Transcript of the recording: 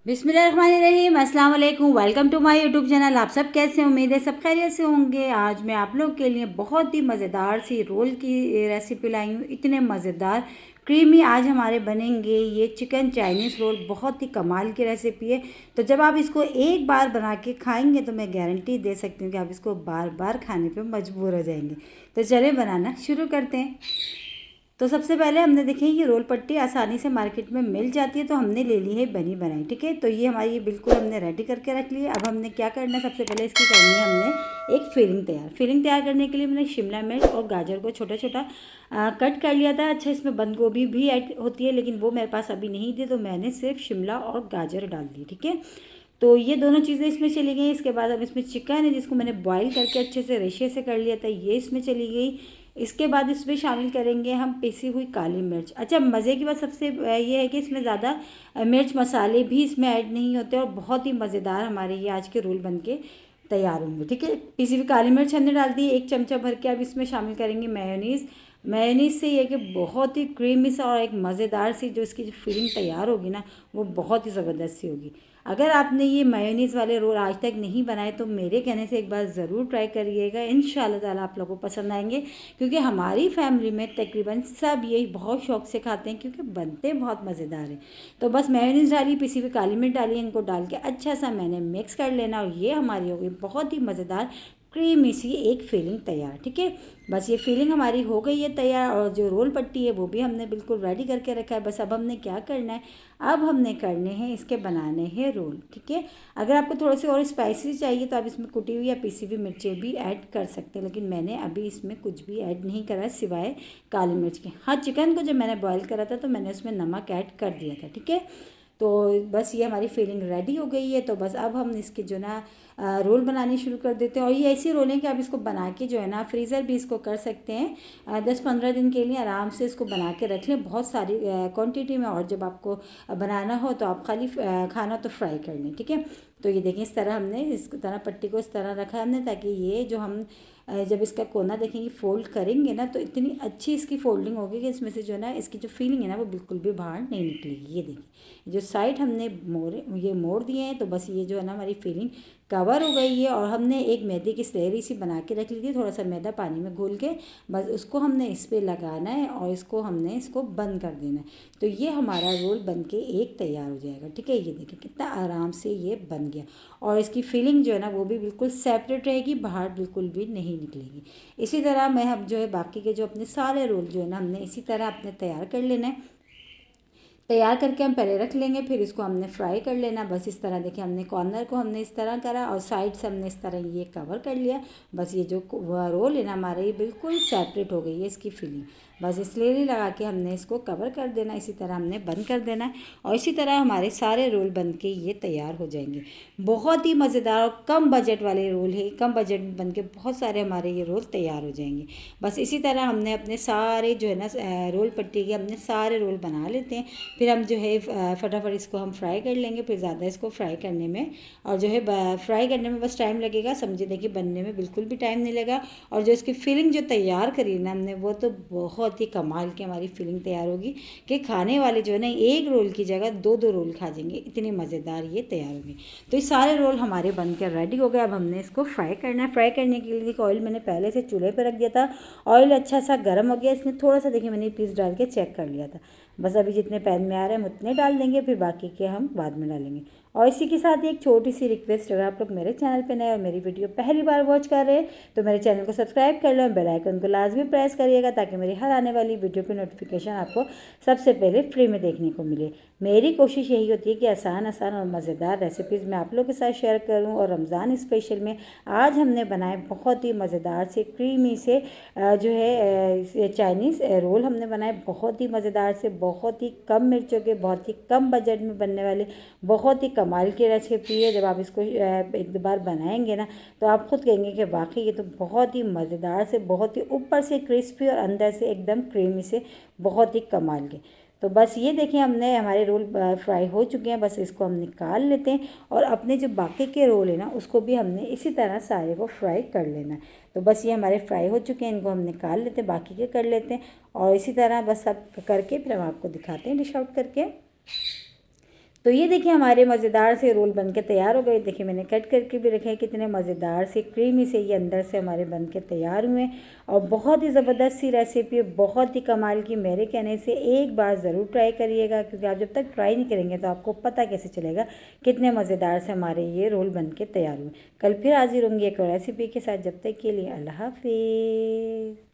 बिस्मिल्लाहिर्रहमानिर्रहीम, अस्सलाम वालेकुम। Welcome to my YouTube channel. आप सब कैसे हैं? उम्मीद है सब खैरियत से होंगे। आज मैं आप लोग के लिए बहुत ही मज़ेदार सी रोल की रेसिपी लाई हूँ। इतने मज़ेदार क्रीमी आज हमारे बनेंगे ये चिकन चाइनीज़ रोल। बहुत ही कमाल की रेसिपी है। तो जब आप इसको एक बार बना के खाएंगे तो मैं गारंटी दे सकती हूँ कि आप इसको बार बार खाने पर मजबूर हो जाएंगे। तो चलिए बनाना शुरू करते हैं। तो सबसे पहले हमने देखिए ये रोल पट्टी आसानी से मार्केट में मिल जाती है, तो हमने ले ली है बनी बनाई। ठीक है, तो ये हमारी बिल्कुल हमने रेडी करके रख ली है। अब हमने क्या करना है, सबसे पहले इसकी करनी है हमने एक फिलिंग तैयार। फिलिंग तैयार करने के लिए मैंने शिमला मिर्च और गाजर को छोटा छोटा कट कर लिया था। अच्छा, इसमें बंद गोभी भी ऐड होती है, लेकिन वो मेरे पास अभी नहीं थी, तो मैंने सिर्फ शिमला और गाजर डाल दी। ठीक है, तो ये दोनों चीज़ें इसमें चली गई। इसके बाद अब इसमें चिकन है जिसको मैंने बॉईल करके अच्छे से रेशे से कर लिया था, ये इसमें चली गई। इसके बाद इसमें शामिल करेंगे हम पिसी हुई काली मिर्च। अच्छा, मज़े की बात सबसे ये है कि इसमें ज़्यादा मिर्च मसाले भी इसमें ऐड नहीं होते और बहुत ही मज़ेदार हमारे ये आज के रोल बन के तैयार होंगे। ठीक है, पिसी हुई काली मिर्च हमने डाल दी, 1 चमचा भर के। अब इसमें शामिल करेंगे मेयोनीज़। मेयोनीज़ से ये कि बहुत ही क्रीमी सा और एक मज़ेदार सी जो इसकी जो फीलिंग तैयार होगी ना, वो बहुत ही ज़बरदस्त सी होगी। अगर आपने ये मेयोनीज़ वाले रोल आज तक नहीं बनाए तो मेरे कहने से एक बार ज़रूर ट्राई करिएगा। इंशाल्लाह ताला आप लोगों को पसंद आएंगे, क्योंकि हमारी फैमिली में तकरीबन सब यही बहुत शौक से खाते हैं, क्योंकि बनते बहुत मज़ेदार हैं। तो बस मेयोनीज़ डाली, पिसी हुई काली मिर्च डाली, इनको डाल के अच्छा सा मैंने मिक्स कर लेना और ये हमारी हो गई बहुत ही मज़ेदार क्रीमी सी एक फिलिंग तैयार। ठीक है, बस ये फिलिंग हमारी हो गई है तैयार, और जो रोल पट्टी है वो भी हमने बिल्कुल रेडी करके रखा है। बस अब हमने क्या करना है, अब हमने करने हैं इसके बनाने हैं रोल। ठीक है, अगर आपको थोड़े से और स्पाइसी चाहिए तो आप इसमें कुटी हुई या पीसी हुई मिर्चें भी ऐड कर सकते हैं, लेकिन मैंने अभी इसमें कुछ भी ऐड नहीं करा सिवाय काली मिर्च के। हाँ, चिकन को जब मैंने बॉईल करा था तो मैंने उसमें नमक ऐड कर दिया था। ठीक है, तो बस ये हमारी फिलिंग रेडी हो गई है। तो बस अब हम इसके जो ना रोल बनाने शुरू कर देते हैं। और ये ऐसी रोल है कि आप इसको बना के जो है ना फ्रीज़र भी इसको कर सकते हैं, 10-15 दिन के लिए आराम से इसको बना के रख लें बहुत सारी क्वांटिटी में। और जब आपको बनाना हो तो आप खाली खाना तो फ्राई कर लें। ठीक है, तो ये देखें इस तरह हमने इस तरह पट्टी को इस तरह रखा हमने, ताकि ये जो हम जब इसका कोना देखेंगे फोल्ड करेंगे ना, तो इतनी अच्छी इसकी फोल्डिंग होगी कि इसमें से जो है ना इसकी जो फीलिंग है ना वो बिल्कुल भी बाहर नहीं निकलेगी। ये देखिए जो साइड हमने मोड़ दिए हैं, तो बस ये जो है ना हमारी फीलिंग कवर हो गई है। और हमने एक मैदे की स्लेरी सी बना के रख ली थी, थोड़ा सा मैदा पानी में घोल के, बस उसको हमने इस पर लगाना है और इसको बंद कर देना है। तो ये हमारा रोल बन के एक तैयार हो जाएगा। ठीक है, ये देखिए कितना आराम से ये बन गया, और इसकी फीलिंग जो है ना वो भी बिल्कुल सेपरेट रहेगी, बाहर बिल्कुल भी नहीं निकलेगी। इसी तरह मैं अब जो है बाकी के जो अपने सारे रोल जो है ना हमने इसी तरह अपने तैयार कर लेना है। तैयार करके हम पहले रख लेंगे, फिर इसको हमने फ्राई कर लेना। बस इस तरह देखिए हमने कॉर्नर को हमने इस तरह करा और साइड से हमने इस तरह ये कवर कर लिया। बस ये जो रोल है ना हमारे ये बिल्कुल सेपरेट हो गई है इसकी फिलिंग। बस इसलिए लगा के हमने इसको कवर कर देना, इसी तरह हमने बंद कर देना है। और इसी तरह हमारे सारे रोल बन के ये तैयार हो जाएंगे। बहुत ही मज़ेदार और कम बजट वाले रोल है, कम बजट में बन के बहुत सारे हमारे ये रोल तैयार हो जाएंगे। बस इसी तरह हमने अपने सारे जो है ना रोल पट्टी के हमने सारे रोल बना लेते हैं। फिर हम जो है फटाफट इसको हम फ्राई कर लेंगे, फिर ज़्यादा इसको फ्राई करने में और जो है फ्राई करने में बस टाइम लगेगा, समझे। देखिए बनने में बिल्कुल भी टाइम नहीं लगा। और जो इसकी फिलिंग जो तैयार करी ना हमने, वो तो बहुत ही कमाल की हमारी फिलिंग तैयार होगी कि खाने वाले जो है ना एक रोल की जगह 2-2 रोल खा जाएंगे, इतनी मज़ेदार ये तैयार होगी। तो ये सारे रोल हमारे बन कर रेडी हो गए। अब हमने इसको फ्राई करना है। फ्राई करने के लिए ऑयल मैंने पहले से चूल्हे पर रख दिया था। ऑयल अच्छा सा गर्म हो गया, इसमें थोड़ा सा देखिए मैंने पीस डाल के चेक कर लिया था। बस अभी जितने पैन में आ रहे हैं हम उतने डाल देंगे, फिर बाकी के हम बाद में डालेंगे। और इसी के साथ एक छोटी सी रिक्वेस्ट, अगर आप लोग मेरे चैनल पे नए और मेरी वीडियो पहली बार वॉच कर रहे हैं तो मेरे चैनल को सब्सक्राइब कर लो और बेल आइकन को लाजमी प्रेस करिएगा, ताकि मेरी हर आने वाली वीडियो की नोटिफिकेशन आपको सबसे पहले फ्री में देखने को मिले। मेरी कोशिश यही होती है कि आसान और मज़ेदार रेसिपीज़ मैं आप लोगों के साथ शेयर करूँ। और रमज़ान स्पेशल में आज हमने बनाए बहुत ही मज़ेदार से क्रीमी से जो है चाइनीज़ रोल हमने बनाए, बहुत ही मज़ेदार से, बहुत ही कम मिर्चों के, बहुत ही कम बजट में बनने वाले बहुत ही कमाल की रेसिपी है। जब आप इसको एक बार बनाएंगे ना तो आप खुद कहेंगे कि वाकई ये तो बहुत ही मज़ेदार से, बहुत ही ऊपर से क्रिस्पी और अंदर से एकदम क्रीमी से, बहुत ही कमाल के। तो बस ये देखें हमने हमारे रोल फ्राई हो चुके हैं। बस इसको हम निकाल लेते हैं और अपने जो बाकी के रोल है ना उसको भी हमने इसी तरह सारे को फ्राई कर लेना है। तो बस ये हमारे फ्राई हो चुके हैं, इनको हम निकाल लेते हैं, बाकी के कर लेते हैं। और इसी तरह बस सब करके फिर हम आपको दिखाते हैं डिश आउट करके। तो ये देखिए हमारे मज़ेदार से रोल बनके तैयार हो गए। देखिए मैंने कट करके भी रखे हैं, कितने मज़ेदार से क्रीमी से ये अंदर से हमारे बनके तैयार हुए हैं और बहुत ही ज़बरदस्त सी रेसिपी है, बहुत ही कमाल की। मेरे कहने से एक बार ज़रूर ट्राई करिएगा, क्योंकि आप जब तक ट्राई नहीं करेंगे तो आपको पता कैसे चलेगा कितने मज़ेदार से हमारे ये रोल बनके तैयार हुए। कल फिर हाजिर होंगी एक और रेसिपी के साथ, जब तक के लिए अल्लाह हाफिज़।